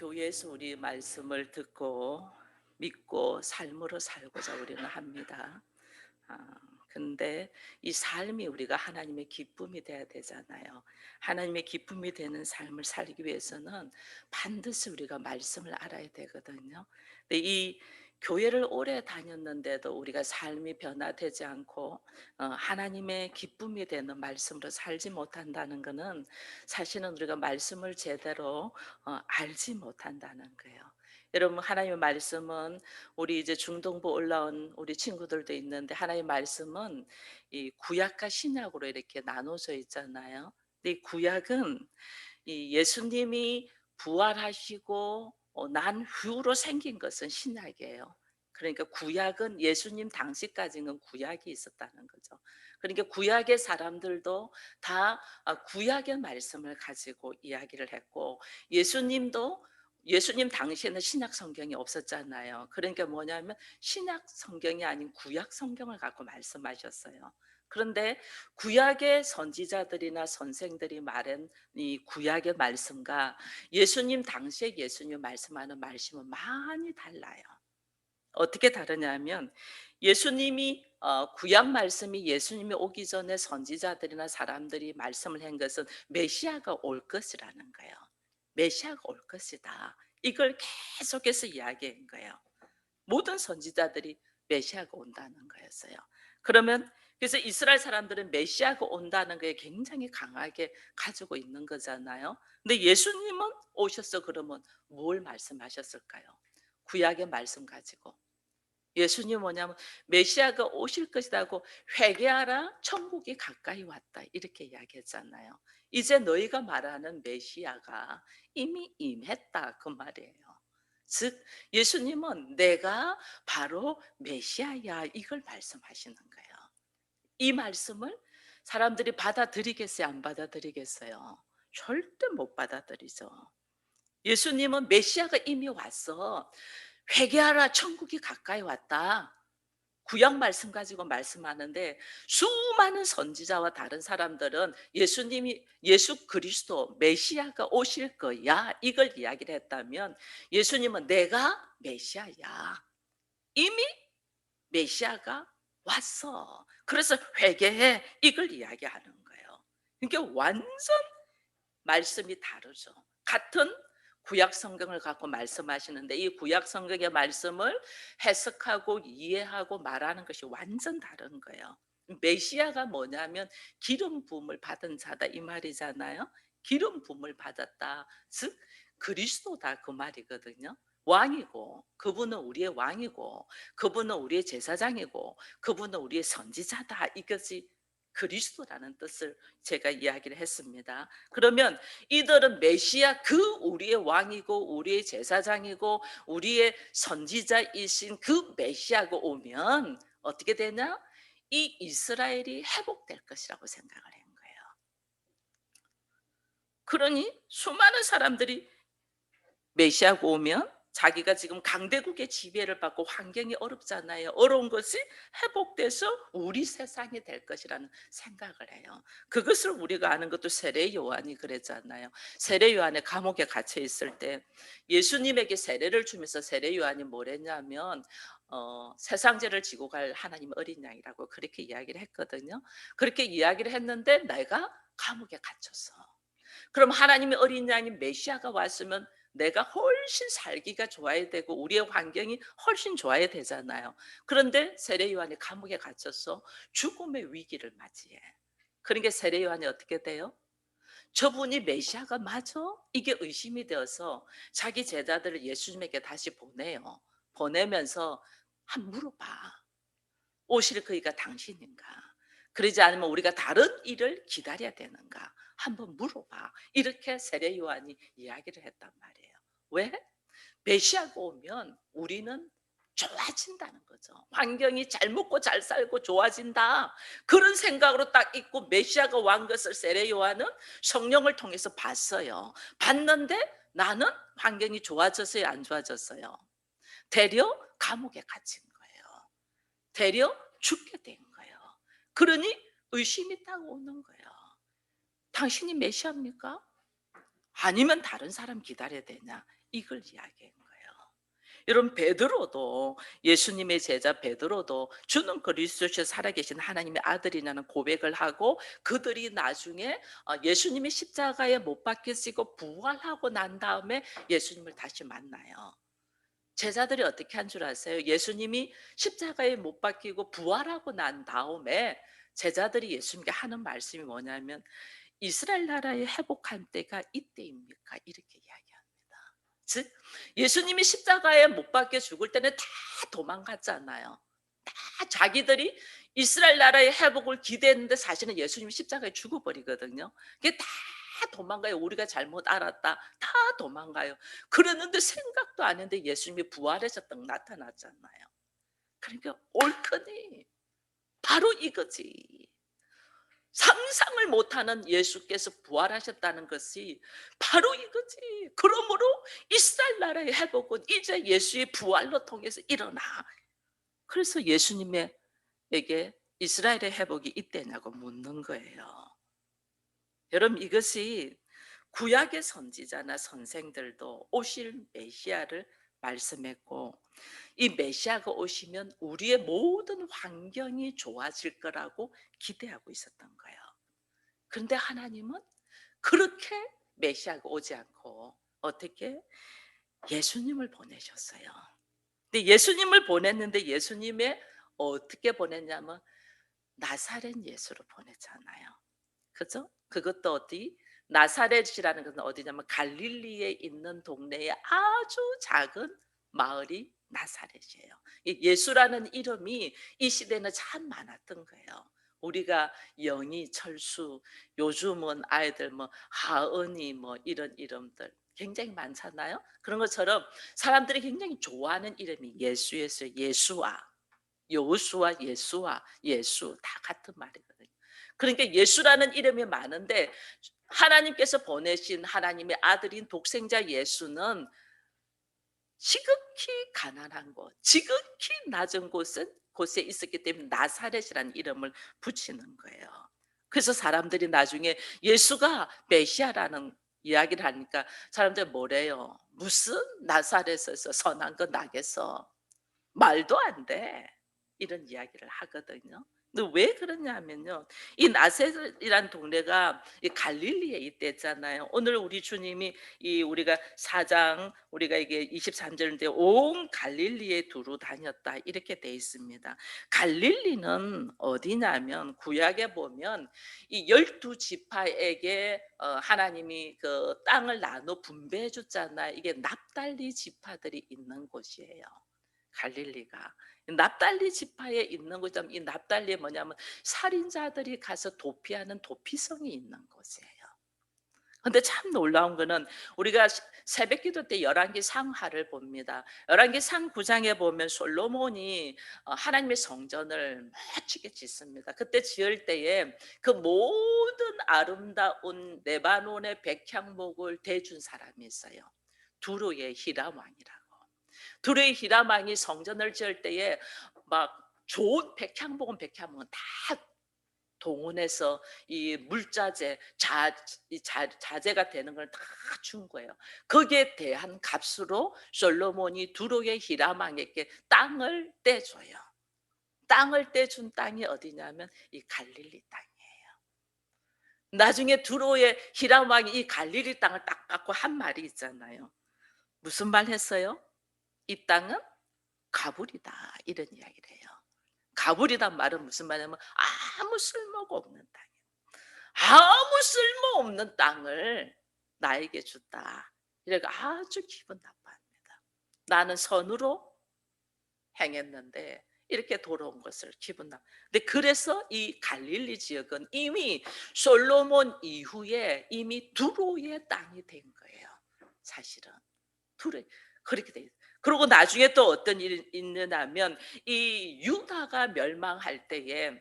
교회에서 우리 말씀을 듣고 믿고 삶으로 살고자 우리는 합니다. 아, 근데 이 삶이 우리가 하나님의 기쁨이 돼야 되잖아요. 하나님의 기쁨이 되는 삶을 살기 위해서는 반드시 우리가 말씀을 알아야 되거든요. 근데 이 교회를 오래 다녔는데도 우리가 삶이 변화되지 않고 하나님의 기쁨이 되는 말씀으로 살지 못한다는 것은 사실은 우리가 말씀을 제대로 알지 못한다는 거예요. 여러분, 하나님의 말씀은 우리 이제 중동부 올라온 우리 친구들도 있는데, 하나님의 말씀은 이 구약과 신약으로 이렇게 나눠져 있잖아요. 근데 이 구약은 이 예수님이 부활하시고 난 후로 생긴 것은 신약이에요. 그러니까 구약은 예수님 당시까지는 구약이 있었다는 거죠. 그러니까 구약의 사람들도 다 구약의 말씀을 가지고 이야기를 했고, 예수님도 예수님 당시에는 신약 성경이 없었잖아요. 그러니까 뭐냐면 신약 성경이 아닌 구약 성경을 갖고 말씀하셨어요. 그런데 구약의 선지자들이나 선생들이 말한 이 구약의 말씀과 예수님 당시에 예수님 말씀하는 말씀은 많이 달라요. 어떻게 다르냐면, 예수님이 구약 말씀이 예수님이 오기 전에 선지자들이나 사람들이 말씀을 한 것은 메시아가 올 것이라는 거예요. 메시아가 올 것이다. 이걸 계속해서 이야기한 거예요. 모든 선지자들이 메시아가 온다는 거였어요. 그러면 그래서 이스라엘 사람들은 메시아가 온다는 거에 굉장히 강하게 가지고 있는 거잖아요. 근데 예수님은 오셔서 그러면 뭘 말씀하셨을까요? 구약의 말씀 가지고 예수님 뭐냐면 메시아가 오실 것이라고, 회개하라 천국이 가까이 왔다, 이렇게 이야기했잖아요. 이제 너희가 말하는 메시아가 이미 임했다, 그 말이에요. 즉 예수님은 내가 바로 메시아야, 이걸 말씀하시는 거예요. 이 말씀을 사람들이 받아들이겠어요, 안 받아들이겠어요? 절대 못 받아들이죠. 예수님은 메시아가 이미 왔어, 회개하라 천국이 가까이 왔다, 구약 말씀 가지고 말씀하는데, 수많은 선지자와 다른 사람들은 예수님이 예수 그리스도 메시아가 오실 거야, 이걸 이야기를 했다면, 예수님은 내가 메시아야, 이미 메시아가 왔어, 그래서 회개해, 이걸 이야기하는 거예요. 그러니까 완전 말씀이 다르죠. 같은 구약 성경을 갖고 말씀하시는데, 이 구약 성경의 말씀을 해석하고 이해하고 말하는 것이 완전 다른 거예요. 메시아가 뭐냐면 기름 부음을 받은 자다, 이 말이잖아요. 기름 부음을 받았다, 즉 그리스도다, 그 말이거든요. 왕이고, 그분은 우리의 왕이고, 그분은 우리의 제사장이고, 그분은 우리의 선지자다, 이것이 그리스도라는 뜻을 제가 이야기를 했습니다. 그러면 이들은 메시아, 그 우리의 왕이고 우리의 제사장이고 우리의 선지자이신 그 메시아가 오면 어떻게 되냐? 이 이스라엘이 회복될 것이라고 생각을 한 거예요. 그러니 수많은 사람들이 메시아가 오면 자기가 지금 강대국의 지배를 받고 환경이 어렵잖아요. 어려운 것이 회복돼서 우리 세상이 될 것이라는 생각을 해요. 그것을 우리가 아는 것도 세례 요한이 그랬잖아요. 세례 요한의 감옥에 갇혀 있을 때 예수님에게 세례를 주면서 세례 요한이 뭐랬냐면 세상 죄를 지고 갈 하나님 어린 양이라고 그렇게 이야기를 했거든요. 그렇게 이야기를 했는데 내가 감옥에 갇혔어. 그럼 하나님의 어린 양인 메시아가 왔으면 내가 훨씬 살기가 좋아야 되고 우리의 환경이 훨씬 좋아야 되잖아요. 그런데 세례 요한이 감옥에 갇혀서 죽음의 위기를 맞이해. 그러니까 세례 요한이 어떻게 돼요? 저분이 메시아가 맞아? 이게 의심이 되어서 자기 제자들을 예수님에게 다시 보내요. 보내면서 한 물어봐. 오실 그이가 당신인가? 그러지 않으면 우리가 다른 일을 기다려야 되는가? 한번 물어봐. 이렇게 세례 요한이 이야기를 했단 말이에요. 왜? 메시아가 오면 우리는 좋아진다는 거죠. 환경이 잘 먹고 잘 살고 좋아진다, 그런 생각으로 딱 있고, 메시아가 왕 것을 세례 요한은 성령을 통해서 봤어요. 봤는데 나는 환경이 좋아졌어요, 안 좋아졌어요? 되려 감옥에 갇힌 거예요. 되려 죽게 된 거예요. 그러니 의심이 딱 오는 거예요. 당신이 메시아입니까? 아니면 다른 사람 기다려야 되냐? 이걸 이야기한 거예요. 여러분 베드로도 예수님의 제자 베드로도 주는 그리스도시여 살아계신 하나님의 아들이라는 고백을 하고 그들이 나중에 예수님이 십자가에 못 박히시고 부활하고 난 다음에 예수님을 다시 만나요. 제자들이 어떻게 한 줄 아세요? 예수님이 십자가에 못 박히고 부활하고 난 다음에 제자들이 예수님께 하는 말씀이 뭐냐면 "이스라엘 나라의 회복할 때가 이때입니까?" 이렇게 이야기합니다. 즉 예수님이 십자가에 못 박혀 죽을 때는 다 도망갔잖아요. 다 자기들이 이스라엘 나라의 회복을 기대했는데 사실은 예수님이 십자가에 죽어버리거든요. 그게 다 도망가요. 우리가 잘못 알았다. 다 도망가요. 그랬는데 생각도 안 했는데 예수님이 부활해서 딱 나타났잖아요. 그러니까 옳거니 바로 이거지. 상상을 못하는 예수께서 부활하셨다는 것이 바로 이거지. 그러므로 이스라엘 나라의 회복은 이제 예수의 부활로 통해서 일어나. 그래서 예수님에게 이스라엘의 회복이 이때냐고 묻는 거예요. 여러분 이것이 구약의 선지자나 선생들도 오실 메시아를 말씀했고 이 메시아가 오시면 우리의 모든 환경이 좋아질 거라고 기대하고 있었던 거예요. 그런데 하나님은 그렇게 메시아가 오지 않고 어떻게 예수님을 보내셨어요. 근데 예수님을 보냈는데 예수님의 어떻게 보냈냐면 나사렛 예수로 보냈잖아요. 그죠? 그것도 어디 나사렛이라는 것은 어디냐면 갈릴리에 있는 동네에 아주 작은 마을이 나사렛이에요. 이 예수라는 이름이 이 시대는 참 많았던 거예요. 우리가 영희, 철수, 요즘은 아이들 뭐 하은이 뭐 이런 이름들 굉장히 많잖아요. 그런 것처럼 사람들이 굉장히 좋아하는 이름이 예수였어요. 예수아, 여호수아, 예수아, 예수 다 같은 말이거든요. 그러니까 예수라는 이름이 많은데 하나님께서 보내신 하나님의 아들인 독생자 예수는 지극히 가난한 곳, 지극히 낮은 곳에 있었기 때문에 나사렛이라는 이름을 붙이는 거예요. 그래서 사람들이 나중에 예수가 메시아라는 이야기를 하니까 사람들이 뭐래요? 무슨 나사렛에서 선한 거 나겠어? 말도 안 돼. 이런 이야기를 하거든요. 근데 왜 그러냐면요. 이 나세렛이란 동네가 이 갈릴리에 있댔잖아요. 오늘 우리 주님이 이 우리가 4장 우리가 이게 23절인데 온 갈릴리에 두루 다녔다 이렇게 돼 있습니다. 갈릴리는 어디냐면 구약에 보면 이 12 지파에게 하나님이 그 땅을 나눠 분배해 줬잖아요. 이게 납달리 지파들이 있는 곳이에요. 갈릴리가. 납달리 지파에 있는 곳이면 이 납달리에 뭐냐면 살인자들이 가서 도피하는 도피성이 있는 곳이에요. 근데 참 놀라운 거는 우리가 새벽 기도 때 열왕기 상하를 봅니다. 열왕기 상 9장에 보면 솔로몬이 하나님의 성전을 멋지게 짓습니다. 그때 지을 때에 그 모든 아름다운 레바논의 백향목을 대준 사람이 있어요. 두루의 히람 왕이라고. 둘의 히라망이 성전을 지을 때에 막 좋은 백향목은 다 동원해서 이 물자재 자재가 되는 걸 다 준 거예요. 거기에 대한 값으로 솔로몬이 두로의 히라망에게 땅을 떼줘요. 땅을 떼준 땅이 어디냐면 이 갈릴리 땅이에요. 나중에 두로의 히라망이 이 갈릴리 땅을 딱 받고 한 말이 있잖아요. 무슨 말 했어요? 이 땅은 가불이다 이런 이야기를 해요. 가불이란 말은 무슨 말이냐면 아무 쓸모가 없는 땅. 아무 쓸모없는 땅을 나에게 줬다. 이래가 아주 기분 나빠합니다. 나는 선으로 행했는데 이렇게 돌아온 것을 기분 나. 근데 그래서 이 갈릴리 지역은 이미 솔로몬 이후에 이미 두로의 땅이 된 거예요. 사실은 두로 그렇게 돼 있어요. 그리고 나중에 또 어떤 일이 있느냐면 이 유다가 멸망할 때에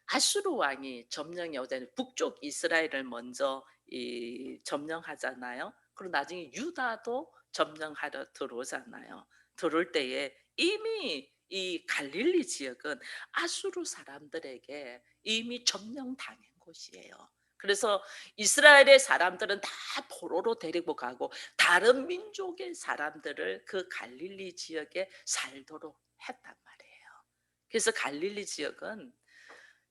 아수르 왕이 점령해 오잖아요. 북쪽 이스라엘을 먼저 이 점령하잖아요. 그리고 나중에 유다도 점령하러 들어오잖아요. 들어올 때에 이미 이 갈릴리 지역은 아수르 사람들에게 이미 점령당한 곳이에요. 그래서 이스라엘의 사람들은 다 포로로 데리고 가고 다른 민족의 사람들을 그 갈릴리 지역에 살도록 했단 말이에요. 그래서 갈릴리 지역은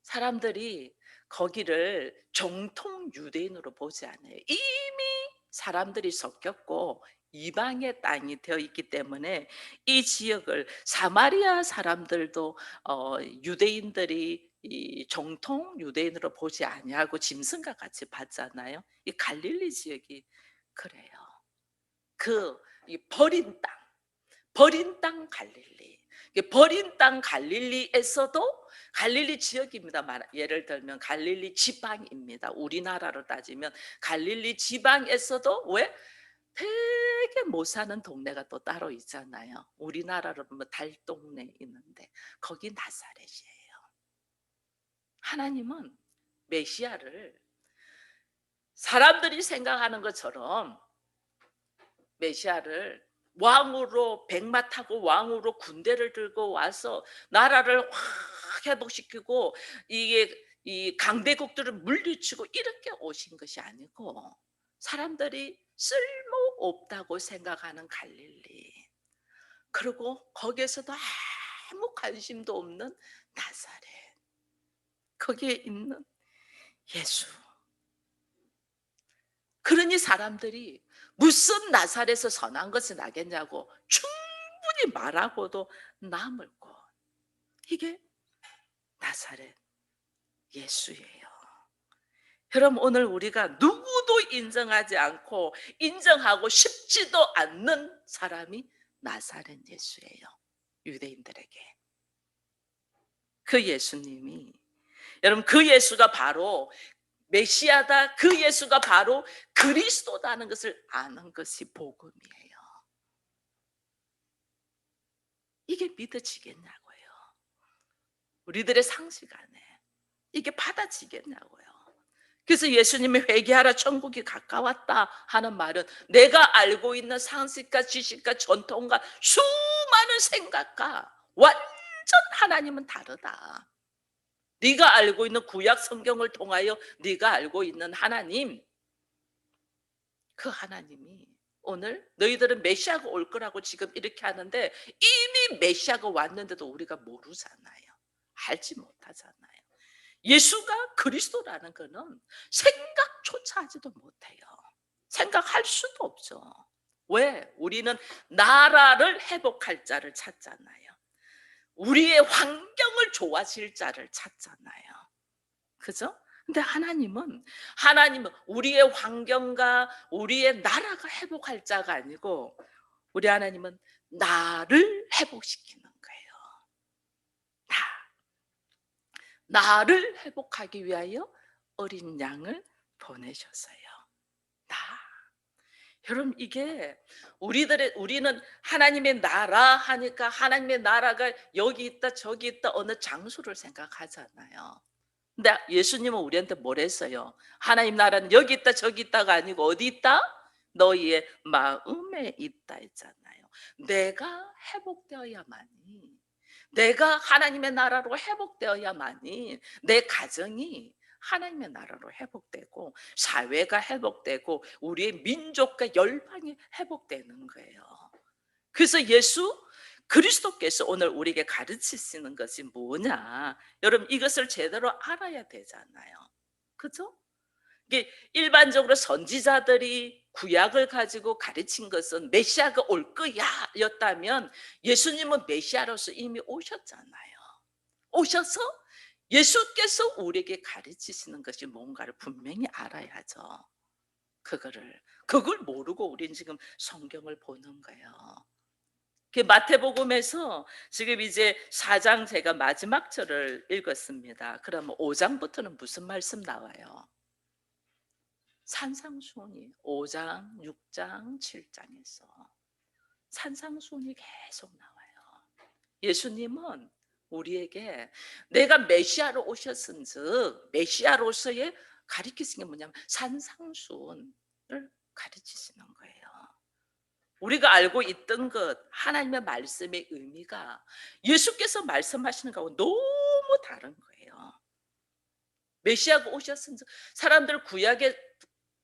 사람들이 거기를 정통 유대인으로 보지 않아요. 이미 사람들이 섞였고 이방의 땅이 되어 있기 때문에 이 지역을 사마리아 사람들도 유대인들이 이 정통 유대인으로 보지 아니하고 짐승과 같이 봤잖아요. 이 갈릴리 지역이 그래요. 그 이 버린 땅 갈릴리. 이게 버린 땅 갈릴리에서도 갈릴리 지역입니다. 예를 들면 갈릴리 지방입니다. 우리나라로 따지면 갈릴리 지방에서도 왜 되게 못 사는 동네가 또 따로 있잖아요. 우리나라로 보면 달동네 있는데 거기 나사렛이에요. 하나님은 메시아를 사람들이 생각하는 것처럼 메시아를 왕으로 백마 타고 왕으로 군대를 들고 와서 나라를 확 회복시키고 이게 이 강대국들을 물리치고 이렇게 오신 것이 아니고 사람들이 쓸모없다고 생각하는 갈릴리, 그리고 거기에서도 아무 관심도 없는 나사렛, 거기에 있는 예수. 그러니 사람들이 무슨 나사렛에서 선한 것이 나겠냐고 충분히 말하고도 남을 곳, 이게 나사렛 예수예요. 여러분, 오늘 우리가 누구도 인정하지 않고 인정하고 싶지도 않는 사람이 나사렛 예수예요. 유대인들에게 그 예수님이, 여러분, 그 예수가 바로 메시아다, 그 예수가 바로 그리스도다는 것을 아는 것이 복음이에요. 이게 믿어지겠냐고요. 우리들의 상식 안에 이게 받아지겠냐고요. 그래서 예수님이 회개하라 천국이 가까웠다 하는 말은 내가 알고 있는 상식과 지식과 전통과 수많은 생각과 완전 하나님은 다르다. 네가 알고 있는 구약 성경을 통하여 네가 알고 있는 하나님, 그 하나님이 오늘 너희들은 메시아가 올 거라고 지금 이렇게 하는데 이미 메시아가 왔는데도 우리가 모르잖아요. 알지 못하잖아요. 예수가 그리스도라는 것은 생각조차 하지도 못해요. 생각할 수도 없죠. 왜? 우리는 나라를 회복할 자를 찾잖아요. 우리의 환경을 좋아질 자를 찾잖아요. 그죠? 근데 하나님은 우리의 환경과 우리의 나라가 회복할 자가 아니고 우리 하나님은 나를 회복시키는 거예요. 나를 회복하기 위하여 어린 양을 보내셨어요. 나. 여러분, 이게 우리는 하나님의 나라 하니까 하나님의 나라가 여기 있다 저기 있다 어느 장소를 생각하잖아요. 근데 예수님은 우리한테 뭘 했어요? 하나님 나라는 여기 있다 저기 있다가 아니고 어디 있다? 너희의 마음에 있다 했잖아요. 내가 회복되어야만이, 내가 하나님의 나라로 회복되어야만이 내 가정이 하나님의 나라로 회복되고 사회가 회복되고 우리의 민족과 열방이 회복되는 거예요. 그래서 예수 그리스도께서 오늘 우리에게 가르치시는 것이 뭐냐? 여러분, 이것을 제대로 알아야 되잖아요. 그죠? 이게 일반적으로 선지자들이 구약을 가지고 가르친 것은 메시아가 올 거야였다면 예수님은 메시아로서 이미 오셨잖아요. 오셔서 예수께서 우리에게 가르치시는 것이 뭔가를 분명히 알아야죠. 그걸 모르고 우리는 지금 성경을 보는 거예요. 그 마태복음에서 지금 이제 4장 제가 마지막 절을 읽었습니다. 그러면 5장부터는 무슨 말씀 나와요? 산상수훈이 5장, 6장, 7장에서 산상수훈이 계속 나와요. 예수님은 우리에게 내가 메시아로 오셨은즉 메시아로서의 가르치신 게 뭐냐면 산상수훈을 가르치시는 거예요. 우리가 알고 있던 것, 하나님의 말씀의 의미가 예수께서 말씀하시는 거하고 너무 다른 거예요. 메시아가 오셨은 사람들 구약의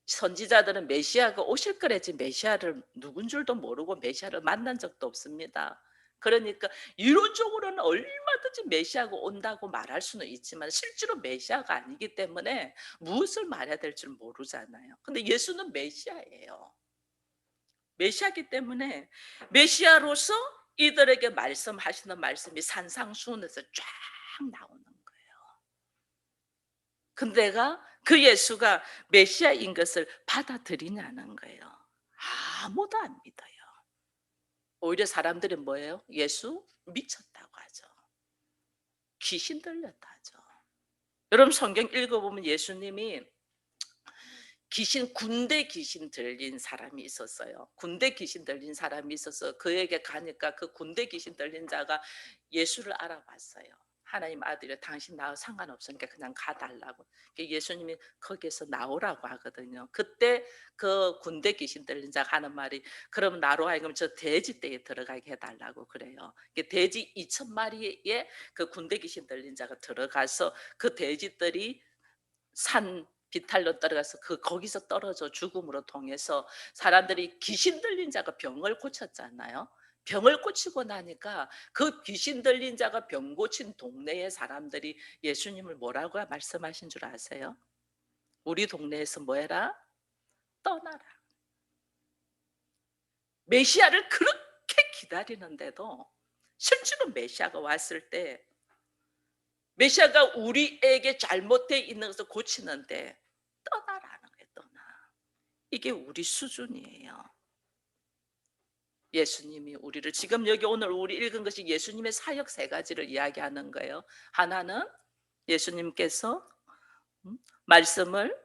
선지자들은 메시아가 오실 거래지 메시아를 누군 줄도 모르고 메시아를 만난 적도 없습니다. 그러니까 이론적으로는 얼마든지 메시아가 온다고 말할 수는 있지만 실제로 메시아가 아니기 때문에 무엇을 말해야 될 줄 모르잖아요. 근데 예수는 메시아예요. 메시아이기 때문에 메시아로서 이들에게 말씀하시는 말씀이 산상수훈에서 쫙 나오는 거예요. 근데 내가 그 예수가 메시아인 것을 받아들이냐는 거예요. 아무도 안 믿어요. 오히려 사람들이 뭐예요? 예수 미쳤다고 하죠. 귀신 들렸다 하죠. 여러분 성경 읽어보면 예수님이 군대 귀신 들린 사람이 있었어요. 군대 귀신 들린 사람이 있어서 그에게 가니까 그 군대 귀신 들린 자가 예수를 알아봤어요. 하나님 아들이 당신 나와 상관없으니까 그냥 가달라고. 예수님이 거기에서 나오라고 하거든요. 그때 그 군대 귀신 들린 자가 하는 말이 그럼 나로 하여금 저 돼지떼에 들어가게 해달라고 그래요. 돼지 2,000마리의 그 군대 귀신 들린 자가 들어가서 그 돼지들이 산 비탈로 떨어가서 거기서 떨어져 죽음으로 통해서 사람들이 귀신 들린 자가 병을 고쳤잖아요. 병을 고치고 나니까 그 귀신 들린 자가 병 고친 동네의 사람들이 예수님을 뭐라고 말씀하신 줄 아세요? 우리 동네에서 뭐 해라? 떠나라. 메시아를 그렇게 기다리는데도 실제로 메시아가 왔을 때 메시아가 우리에게 잘못되어 있는 것을 고치는데 떠나라는 거예요. 떠나. 이게 우리 수준이에요. 예수님이 우리를 지금 여기 오늘 우리 읽은 것이 예수님의 사역 세 가지를 이야기하는 거예요. 하나는 예수님께서 말씀을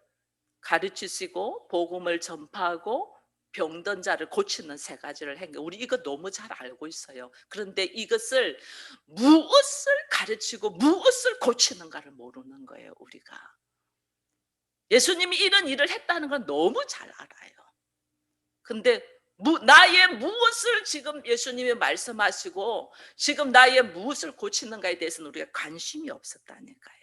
가르치시고 복음을 전파하고 병든 자를 고치는 세 가지를 한 거예요. 우리 이거 너무 잘 알고 있어요. 그런데 이것을 무엇을 가르치고 무엇을 고치는가를 모르는 거예요, 우리가. 예수님이 이런 일을 했다는 건 너무 잘 알아요. 근데 나의 무엇을 지금 예수님이 말씀하시고 지금 나의 무엇을 고치는가에 대해서는 우리가 관심이 없었다니까요.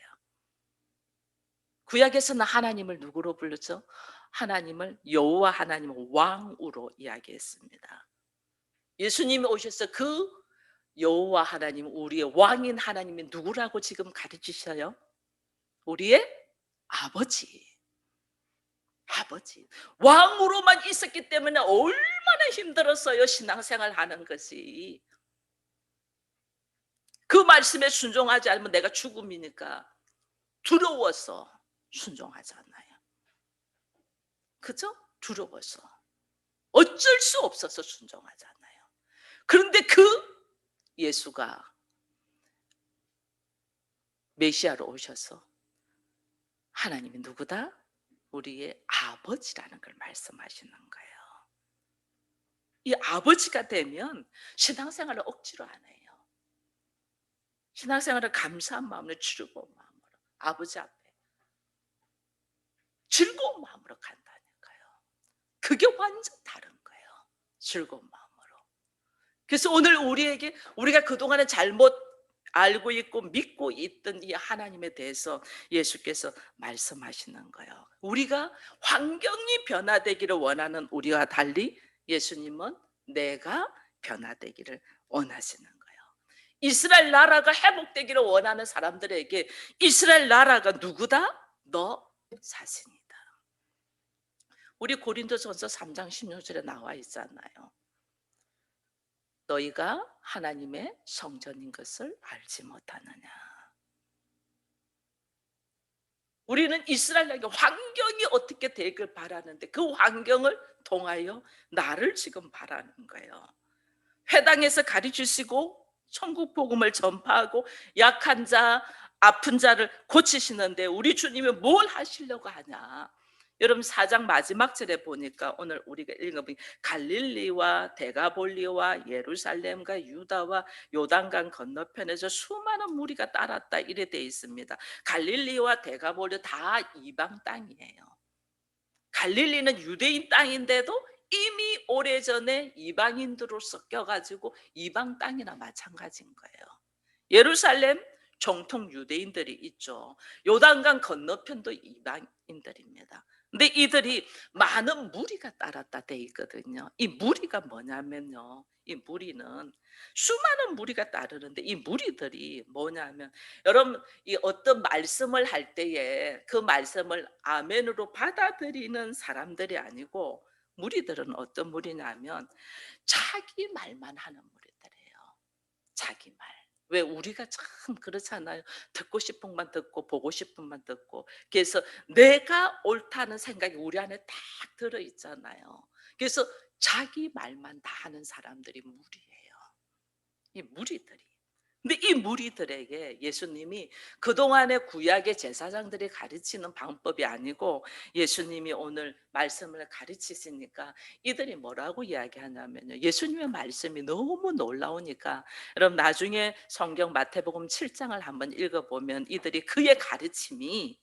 구약에서는 하나님을 누구로 불렀죠? 하나님을 여호와 하나님을 왕으로 이야기했습니다. 예수님이 오셔서 그 여호와 하나님, 우리의 왕인 하나님이 누구라고 지금 가르치셔요? 우리의 아버지. 아버지. 왕으로만 있었기 때문에 얼마나 힘들었어요, 신앙생활 하는 것이. 그 말씀에 순종하지 않으면 내가 죽음이니까 두려워서 순종하잖아요. 그죠? 두려워서. 어쩔 수 없어서 순종하잖아요. 그런데 그 예수가 메시아로 오셔서 하나님이 누구다? 우리의 아버지라는 걸 말씀하시는 거예요. 이 아버지가 되면 신앙생활을 억지로 안 해요. 신앙생활을 감사한 마음으로 즐거운 마음으로 아버지 앞에 즐거운 마음으로 간다니까요. 그게 완전 다른 거예요. 즐거운 마음으로. 그래서 오늘 우리가 그동안에 잘못 알고 있고 믿고 있던 이 하나님에 대해서 예수께서 말씀하시는 거예요. 우리가 환경이 변화되기를 원하는 우리와 달리 예수님은 내가 변화되기를 원하시는 거예요. 이스라엘 나라가 회복되기를 원하는 사람들에게 이스라엘 나라가 누구다? 너 자신이다. 우리 고린도전서 3장 16절에 나와 있잖아요. 너희가 하나님의 성전인 것을 알지 못하느냐. 우리는 이스라엘에게 환경이 어떻게 되길 바라는데 그 환경을 통하여 나를 지금 바라는 거예요. 회당에서 가르치시고 천국 복음을 전파하고 약한 자, 아픈 자를 고치시는데 우리 주님이 뭘 하시려고 하냐. 여러분 4장 마지막 절에 보니까 오늘 우리가 읽어보니 갈릴리와 데가볼리와 예루살렘과 유다와 요단강 건너편에서 수많은 무리가 따랐다 이래 돼 있습니다. 갈릴리와 데가볼리 다 이방 땅이에요. 갈릴리는 유대인 땅인데도 이미 오래전에 이방인들로 섞여가지고 이방 땅이나 마찬가지인 거예요. 예루살렘, 정통 유대인들이 있죠. 요단강 건너편도 이방인들입니다. 근데 이들이 많은 무리가 따랐다 돼 있거든요. 이 무리가 뭐냐면요. 이 무리는 수많은 무리가 따르는데 이 무리들이 뭐냐면 여러분 이 어떤 말씀을 할 때에 그 말씀을 아멘으로 받아들이는 사람들이 아니고 무리들은 어떤 무리냐면 자기 말만 하는 무리들이에요. 자기 말. 왜 우리가 참 그렇잖아요. 듣고 싶은 것만 듣고 보고 싶은 것만 듣고 그래서 내가 옳다는 생각이 우리 안에 딱 들어 있잖아요. 그래서 자기 말만 다 하는 사람들이 무리예요. 이 무리들이. 근데 이 무리들에게 예수님이 그동안의 구약의 제사장들이 가르치는 방법이 아니고 예수님이 오늘 말씀을 가르치시니까 이들이 뭐라고 이야기하냐면요. 예수님의 말씀이 너무 놀라우니까 여러분 나중에 성경 마태복음 7장을 한번 읽어보면 이들이 그의 가르침이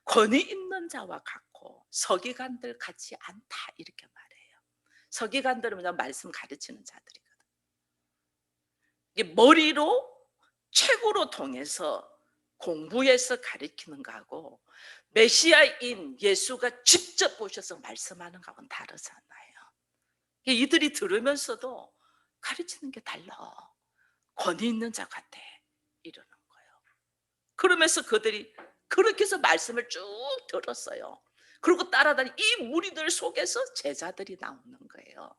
권위 있는 자와 같고 서기관들 같지 않다 이렇게 말해요. 서기관들은 그냥 말씀 가르치는 자들이거든요. 이게 머리로 책으로 통해서 공부해서 가르치는 거하고 메시아인 예수가 직접 보셔서 말씀하는 거하고는 다르잖아요. 이들이 들으면서도 가르치는 게 달라. 권위 있는 자 같아. 이러는 거예요. 그러면서 그들이 그렇게 해서 말씀을 쭉 들었어요. 그리고 따라다니 이 무리들 속에서 제자들이 나오는 거예요.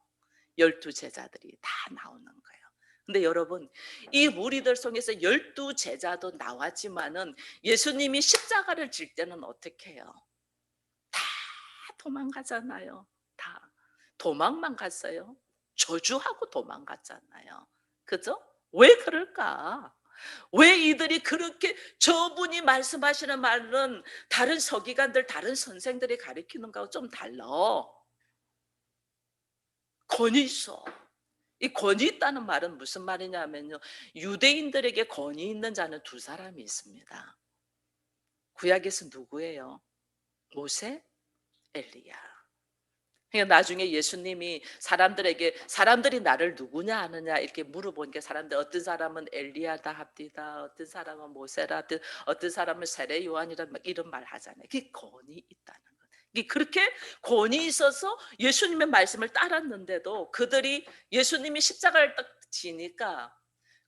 12 제자들이 다 나오는 거예요. 근데 여러분 이 무리들 속에서 12 제자도 나왔지만은 예수님이 십자가를 질 때는 어떻게 해요? 다 도망가잖아요. 다. 도망만 갔어요. 저주하고 도망갔잖아요. 그죠? 왜 그럴까? 왜 이들이 그렇게 저분이 말씀하시는 말은 다른 서기관들, 다른 선생들이 가르치는 거하고 좀 달라. 권위 있어. 이 권위 있다는 말은 무슨 말이냐면요. 유대인들에게 권위 있는 자는 두 사람이 있습니다. 구약에서 누구예요? 모세, 엘리야. 그러니까 나중에 예수님이 사람들에게 사람들이 나를 누구냐 아느냐 이렇게 물어보니까 사람들 어떤 사람은 엘리야다 합디다, 어떤 사람은 모세라, 어떤 사람은 세례 요한이라 막 이런 말 하잖아요. 그게 권위 있다는 거. 이게 그렇게 권위 있어서 예수님의 말씀을 따랐는데도 그들이 예수님이 십자가를 딱 지니까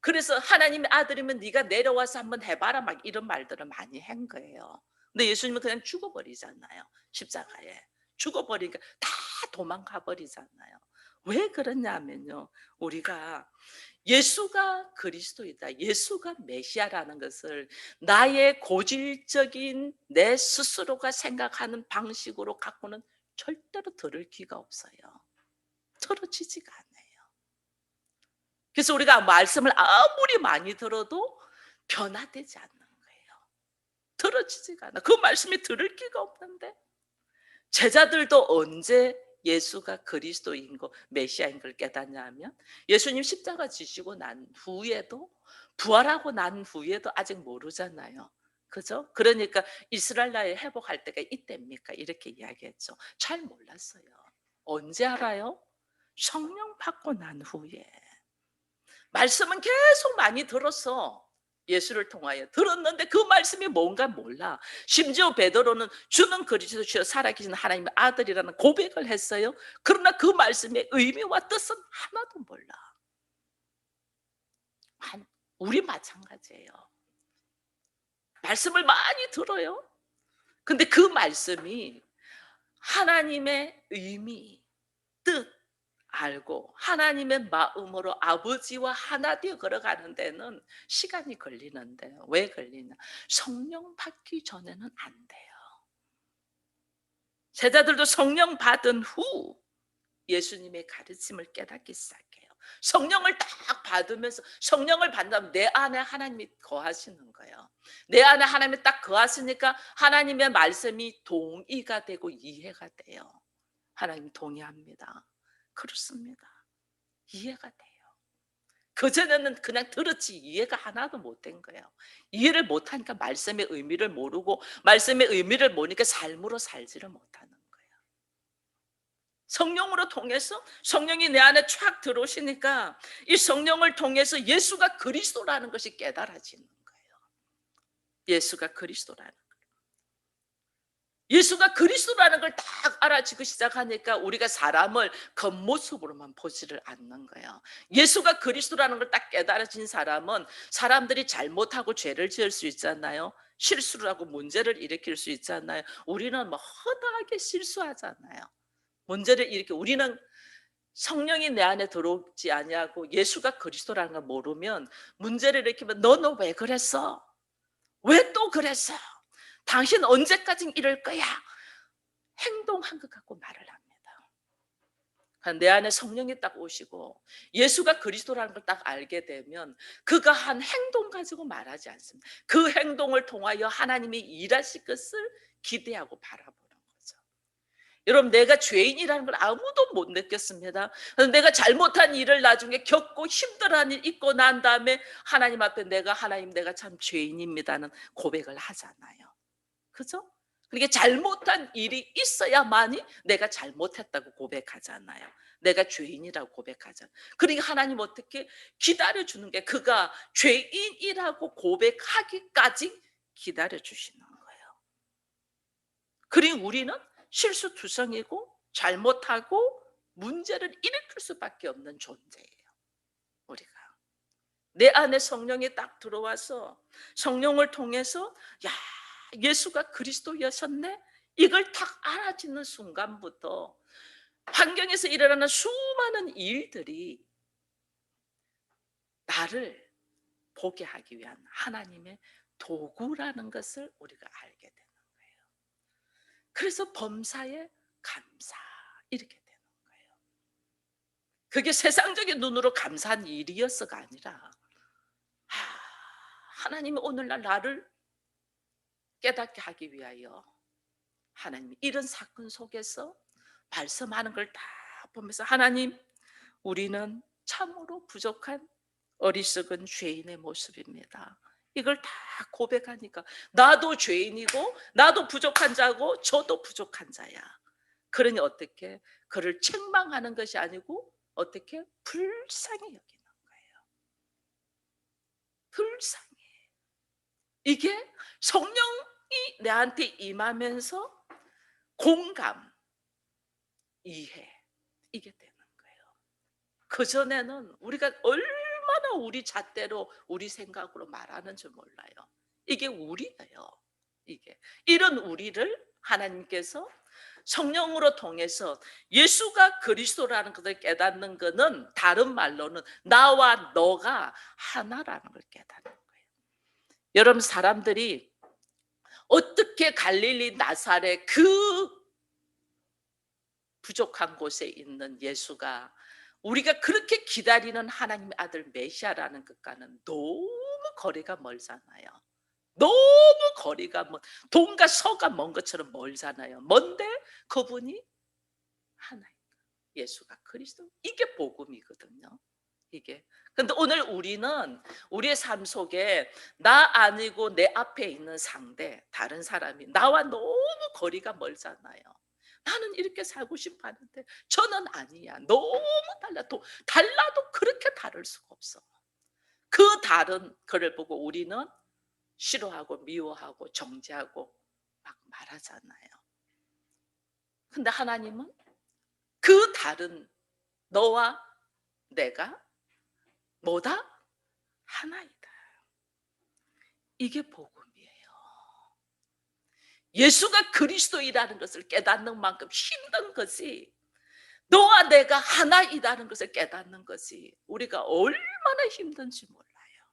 그래서 하나님의 아들이면 네가 내려와서 한번 해봐라 막 이런 말들을 많이 한 거예요. 근데 예수님은 그냥 죽어버리잖아요. 십자가에. 죽어버리니까 다 도망가 버리잖아요. 왜 그러냐면요. 우리가 예수가 그리스도이다. 예수가 메시아라는 것을 나의 고질적인 내 스스로가 생각하는 방식으로 갖고는 절대로 들을 기가 없어요. 들어지지가 않아요. 그래서 우리가 말씀을 아무리 많이 들어도 변화되지 않는 거예요. 들어지지가 않아. 그 말씀이 들을 기가 없는데 제자들도 언제 예수가 그리스도인 거 메시아인 걸 깨닫냐 하면 예수님 십자가 지시고 난 후에도 부활하고 난 후에도 아직 모르잖아요. 그죠? 그러니까 이스라엘 나라에 회복할 때가 이때입니까? 이렇게 이야기했죠. 잘 몰랐어요. 언제 알아요? 성령 받고 난 후에. 말씀은 계속 많이 들었어. 예수를 통하여 들었는데 그 말씀이 뭔가 몰라. 심지어 베드로는 주는 그리스도시여 살아계신 하나님의 아들이라는 고백을 했어요. 그러나 그 말씀의 의미와 뜻은 하나도 몰라. 우리 마찬가지예요. 말씀을 많이 들어요. 근데 그 말씀이 하나님의 의미, 뜻 알고 하나님의 마음으로 아버지와 하나 되어 걸어가는 데는 시간이 걸리는데 왜 걸리냐? 성령 받기 전에는 안 돼요. 제자들도 성령 받은 후 예수님의 가르침을 깨닫기 시작해요. 성령을 딱 받으면서 성령을 받는다면 내 안에 하나님이 거하시는 거예요. 내 안에 하나님이 딱 거하시니까 하나님의 말씀이 동의가 되고 이해가 돼요. 하나님 동의합니다. 그렇습니다. 이해가 돼요. 그전에는 그냥 들었지 이해가 하나도 못 된 거예요. 이해를 못하니까 말씀의 의미를 모르고 말씀의 의미를 모르니까 삶으로 살지를 못하는 거예요. 성령으로 통해서 성령이 내 안에 촥 들어오시니까 이 성령을 통해서 예수가 그리스도라는 것이 깨달아지는 거예요. 예수가 그리스도라는 예수가 그리스도라는 걸 딱 알아지고 시작하니까 우리가 사람을 겉모습으로만 보지를 않는 거예요. 예수가 그리스도라는 걸 딱 깨달아진 사람은 사람들이 잘못하고 죄를 지을 수 있잖아요. 실수를 하고 문제를 일으킬 수 있잖아요. 우리는 뭐 허다하게 실수하잖아요. 문제를 일으켜 우리는 성령이 내 안에 들어오지 아니하고 예수가 그리스도라는 걸 모르면 문제를 일으키면 너는 왜 그랬어? 왜 또 그랬어? 당신 언제까지 이럴 거야? 행동한 것 같고 말을 합니다. 내 안에 성령이 딱 오시고 예수가 그리스도라는 걸 딱 알게 되면 그가 한 행동 가지고 말하지 않습니다. 그 행동을 통하여 하나님이 일하실 것을 기대하고 바라보는 거죠. 여러분, 내가 죄인이라는 걸 아무도 못 느꼈습니다. 내가 잘못한 일을 나중에 겪고 힘들어하는 일 있고 난 다음에 하나님 앞에 하나님 내가 참 죄인입니다는 고백을 하잖아요. 그죠? 그러니까 잘못한 일이 있어야만이 내가 잘못했다고 고백하잖아요. 내가 죄인이라고 고백하잖아요. 그러니까 하나님 어떻게 기다려주는 게 그가 죄인이라고 고백하기까지 기다려주시는 거예요. 그리고 우리는 실수투성이고 잘못하고 문제를 일으킬 수밖에 없는 존재예요. 우리가. 내 안에 성령이 딱 들어와서 성령을 통해서 야, 예수가 그리스도였었네? 이걸 딱 알아지는 순간부터 환경에서 일어나는 수많은 일들이 나를 보게 하기 위한 하나님의 도구라는 것을 우리가 알게 되는 거예요. 그래서 범사에 감사 이렇게 되는 거예요. 그게 세상적인 눈으로 감사한 일이었어가 아니라 하나님이 오늘날 나를 깨닫게 하기 위하여 하나님이 이런 사건 속에서 말씀하는 걸 다 보면서 하나님, 우리는 참으로 부족한 어리석은 죄인의 모습입니다. 이걸 다 고백하니까 나도 죄인이고 나도 부족한 자고 저도 부족한 자야. 그러니 어떻게 그를 책망하는 것이 아니고 어떻게 불쌍히 여기는 거예요. 불쌍히. 이게 성령이 내한테 임하면서 공감, 이해 이게 되는 거예요. 그전에는 우리가 얼마나 우리 잣대로 우리 생각으로 말하는지 몰라요. 이게 우리예요. 이게 이런 우리를 하나님께서 성령으로 통해서 예수가 그리스도라는 것을 깨닫는 것은 다른 말로는 나와 너가 하나라는 걸 깨닫는 거예요. 여러분, 사람들이 어떻게 갈릴리 나사렛 그 부족한 곳에 있는 예수가 우리가 그렇게 기다리는 하나님의 아들 메시아라는 것과는 너무 거리가 멀잖아요. 너무 거리가 돈과 서가 먼 것처럼 멀잖아요. 먼데 그분이 하나님, 예수가 그리스도, 이게 복음이거든요. 이게. 근데 오늘 우리는 우리의 삶 속에 나 아니고 내 앞에 있는 상대, 다른 사람이 나와 너무 거리가 멀잖아요. 나는 이렇게 살고 싶어 하는데 저는 아니야. 너무 달라도 그렇게 다를 수가 없어. 그 다른 그를 보고 우리는 싫어하고 미워하고 정죄하고 막 말하잖아요. 근데 하나님은 그 다른 너와 내가 뭐다? 하나이다. 이게 복음이에요. 예수가 그리스도이라는 것을 깨닫는 만큼 힘든 것이 너와 내가 하나이라는 것을 깨닫는 것이 우리가 얼마나 힘든지 몰라요.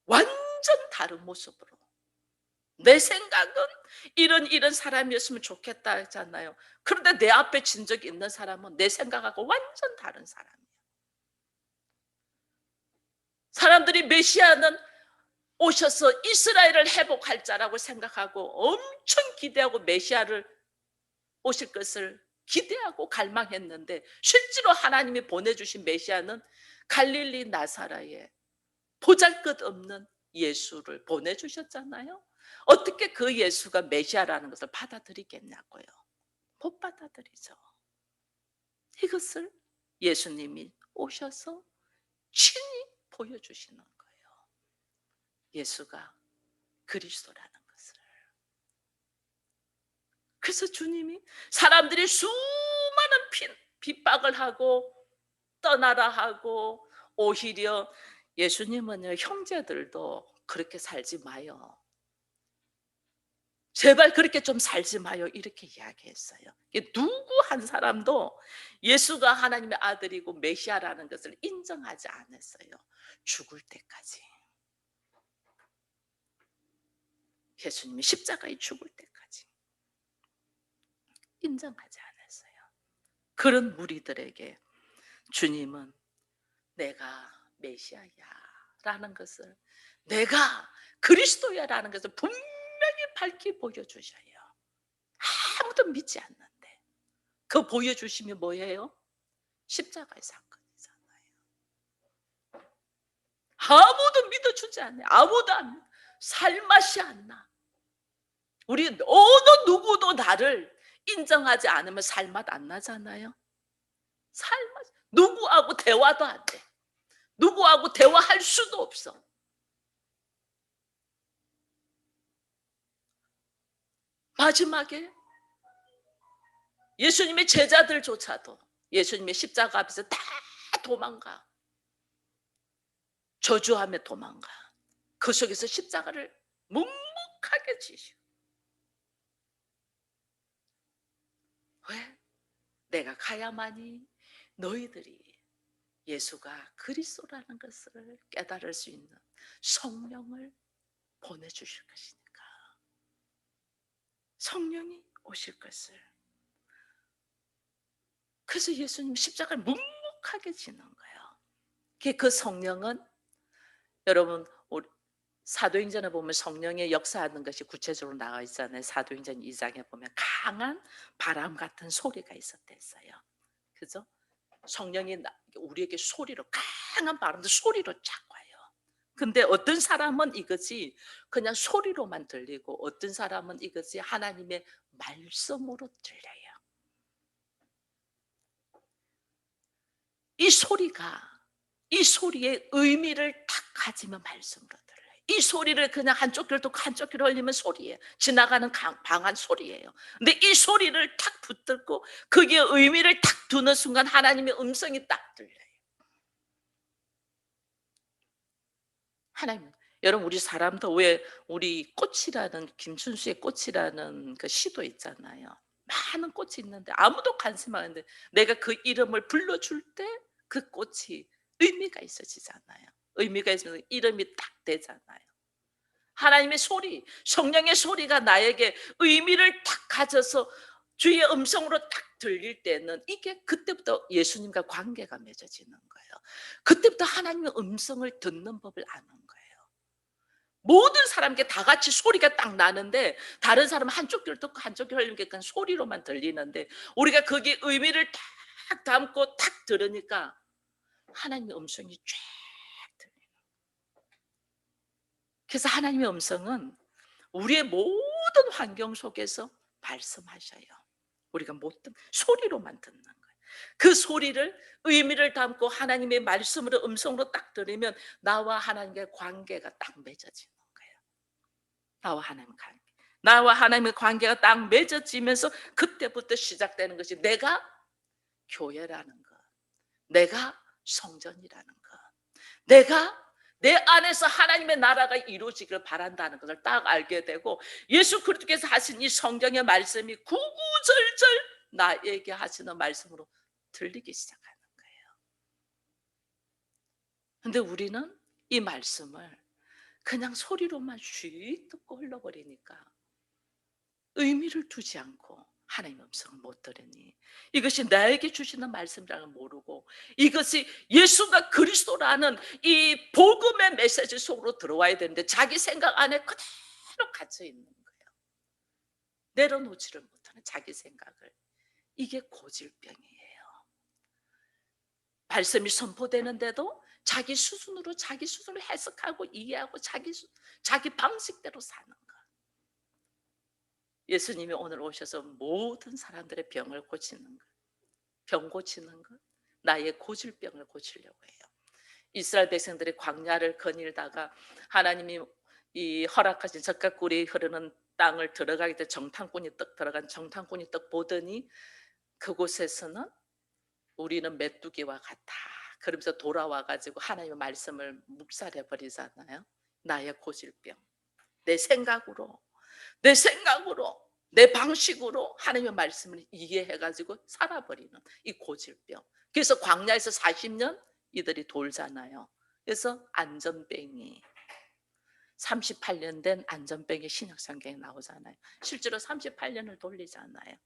완전 다른 모습으로. 내 생각은 이런 사람이었으면 좋겠다 했잖아요. 그런데 내 앞에 진 적이 있는 사람은 내 생각하고 완전 다른 사람이에요. 사람들이 메시아는 오셔서 이스라엘을 회복할 자라고 생각하고 엄청 기대하고 메시아를 오실 것을 기대하고 갈망했는데 실제로 하나님이 보내주신 메시아는 갈릴리 나사라에 보잘것없는 예수를 보내주셨잖아요. 어떻게 그 예수가 메시아라는 것을 받아들이겠냐고요. 못 받아들이죠. 이것을 예수님이 오셔서 친히 보여주시는 거예요. 예수가 그리스도라는 것을. 그래서 주님이 사람들이 수많은 핍박을 하고 떠나라 하고, 오히려 예수님은요, 형제들도 그렇게 살지 마요, 제발 그렇게 좀 살지 마요, 이렇게 이야기했어요. 이게 누구 한 사람도 예수가 하나님의 아들이고 메시아라는 것을 인정하지 않았어요. 죽을 때까지. 예수님이 십자가에 죽을 때까지 인정하지 않았어요. 그런 무리들에게 주님은 내가 메시아야 라는 것을, 내가 그리스도야 라는 것을 분명히 밝히 보여주셔요. 아무도 믿지 않는데 그 보여주심이 뭐예요? 십자가의 사건이잖아요. 아무도 믿어주지 않아요. 아무도 안 믿어. 살맛이 안 나. 우리 어느 누구도 나를 인정하지 않으면 살맛 안 나잖아요. 살맛. 누구하고 대화도 안 돼. 누구하고 대화할 수도 없어. 마지막에 예수님의 제자들조차도 예수님의 십자가 앞에서 다 도망가. 저주하며 도망가. 그 속에서 십자가를 묵묵하게 지시고. 왜? 내가 가야만이 너희들이 예수가 그리스도라는 것을 깨달을 수 있는 성령을 보내주실 것이니까. 성령이 오실 것을. 그래서 예수님 십자가를 묵묵하게 지는 거예요. 그 성령은, 여러분 사도행전에 보면 성령의 역사하는 것이 구체적으로 나와 있잖아요. 사도행전 2장에 보면 강한 바람 같은 소리가 있었댔어요. 그죠? 성령이 우리에게 소리로, 강한 바람도 소리로 쫙 와요. 근데 어떤 사람은 이것이 그냥 소리로만 들리고, 어떤 사람은 이것이 하나님의 말씀으로 들려요. 이 소리가, 이 소리의 의미를 딱 가지면 말씀으로 들려요. 이 소리를 그냥 한쪽 귀를 듣고 한쪽 귀를 흘리면 소리예요. 지나가는 방한 소리예요. 근데 이 소리를 탁 붙들고 거기에 의미를 탁 두는 순간 하나님의 음성이 딱 들려요. 하나님, 여러분 우리 사람도 왜 우리 꽃이라는, 김춘수의 꽃이라는 그 시도 있잖아요. 많은 꽃이 있는데 아무도 관심 안 하는데 내가 그 이름을 불러줄 때 그 꽃이 의미가 있어지잖아요. 의미가 있으면 이름이 딱 되잖아요. 하나님의 소리, 성령의 소리가 나에게 의미를 딱 가져서 주의 음성으로 딱 들릴 때는 이게 그때부터 예수님과 관계가 맺어지는 거예요. 그때부터 하나님의 음성을 듣는 법을 아는 거예요. 모든 사람께 다 같이 소리가 딱 나는데 다른 사람은 한쪽 귀를 듣고 한쪽 귀를 흘리니까 소리로만 들리는데, 우리가 거기에 의미를 딱 담고 딱 들으니까 하나님의 음성이 쫙 들려요. 그래서 하나님의 음성은 우리의 모든 환경 속에서 말씀하셔요. 우리가 못 듣는 소리로만 듣는 거예요. 그 소리를, 의미를 담고 하나님의 말씀으로, 음성으로 딱 들으면 나와 하나님의 관계가 딱 맺어지는 거예요. 나와 하나님의 관계가 딱 맺어지면서 그때부터 시작되는 것이 내가 교회라는 것, 내가 성전이라는 것, 내가 내 안에서 하나님의 나라가 이루어지기를 바란다는 것을 딱 알게 되고, 예수 그리스도께서 하신 이 성경의 말씀이 구구절절 나에게 하시는 말씀으로 들리기 시작하는 거예요. 근데 우리는 이 말씀을 그냥 소리로만 쉬 듣고 흘러버리니까 의미를 두지 않고 하나님의 음성을 못 들으니, 이것이 나에게 주시는 말씀이라는 걸 모르고 이것이 예수가 그리스도라는 이 복음의 메시지 속으로 들어와야 되는데 자기 생각 안에 그대로 갇혀 있는 거예요. 내려놓지를 못하는 자기 생각을. 이게 고질병이에요. 말씀이 선포되는데도 자기 수준으로 해석하고 이해하고 자기 방식대로 사는 것. 예수님이 오늘 오셔서 모든 사람들의 병을 고치는 것, 병 고치는 것, 나의 고질병을 고치려고 해요. 이스라엘 백성들이 광야를 거닐다가 하나님이 이 허락하신 젖과 꿀이 흐르는 땅을 들어가게 돼 정탐꾼이 떡 들어간 정탐꾼이 떡 보더니 그곳에서는 우리는 메뚜기와 같아. 그러면서 돌아와 가지고 하나님의 말씀을 묵살해 버리잖아요. 나의 고질병. 내 생각으로, 내 생각으로, 내 방식으로 하나님의 말씀을 이해해 가지고 살아버리는 이 고질병. 그래서 광야에서 40년 이들이 돌잖아요. 그래서 안전뱅이 38년 된 안전뱅이 신약성경에 나오잖아요. 실제로 38년을 돌리잖아요.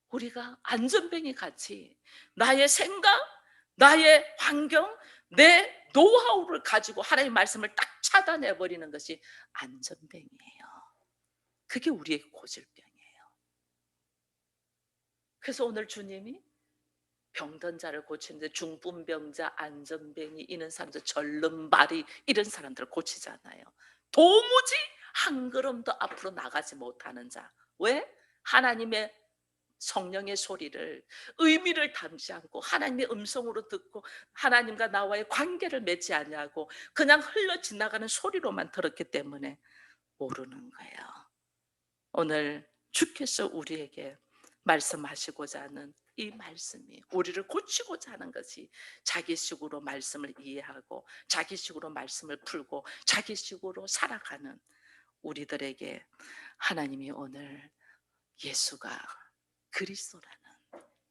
우리가 안전뱅이 같이 나의 생각, 나의 환경, 내 노하우를 가지고 하나님의 말씀을 딱 차단해 버리는 것이 안전뱅이에요. 그게 우리의 고질병이에요. 그래서 오늘 주님이 병든 자를 고치는데 중풍병자, 안전뱅이 이런 사람들, 절름발이 이런 사람들을 고치잖아요. 도무지 한 걸음도 앞으로 나가지 못하는 자. 왜? 하나님의 성령의 소리를, 의미를 담지 않고 하나님의 음성으로 듣고 하나님과 나와의 관계를 맺지 아니하고 그냥 흘러 지나가는 소리로만 들었기 때문에 모르는 거예요. 오늘 주께서 우리에게 말씀하시고자 하는 이 말씀이 우리를 고치고자 하는 것이 자기식으로 말씀을 이해하고 자기식으로 말씀을 풀고 자기식으로 살아가는 우리들에게 하나님이 오늘 예수가 그리스도라는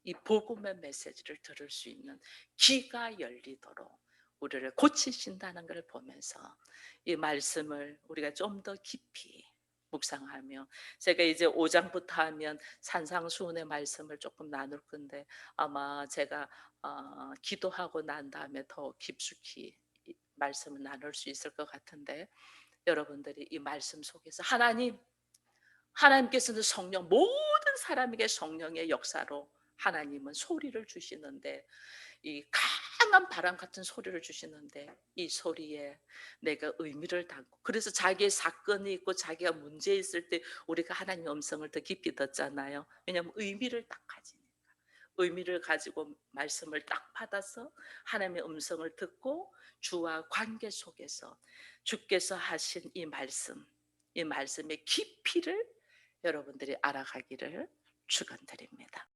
이 복음의 메시지를 들을 수 있는 귀가 열리도록 우리를 고치신다는 것을 보면서 이 말씀을 우리가 좀 더 깊이 묵상하며, 제가 이제 5장부터 하면 산상수훈의 말씀을 조금 나눌 건데 아마 제가 기도하고 난 다음에 더 깊숙이 이 말씀을 나눌 수 있을 것 같은데, 여러분들이 이 말씀 속에서 하나님께서는 성령, 모든 사람에게 성령의 역사로 하나님은 소리를 주시는데, 이 강한 바람 같은 소리를 주시는데 이 소리에 내가 의미를 담고, 그래서 자기의 사건이 있고 자기가 문제 있을 때 우리가 하나님의 음성을 더 깊이 듣잖아요. 왜냐하면 의미를 딱 가지니까. 의미를 가지고 말씀을 딱 받아서 하나님의 음성을 듣고 주와 관계 속에서 주께서 하신 이 말씀, 이 말씀의 깊이를 여러분들이 알아가기를 축원드립니다.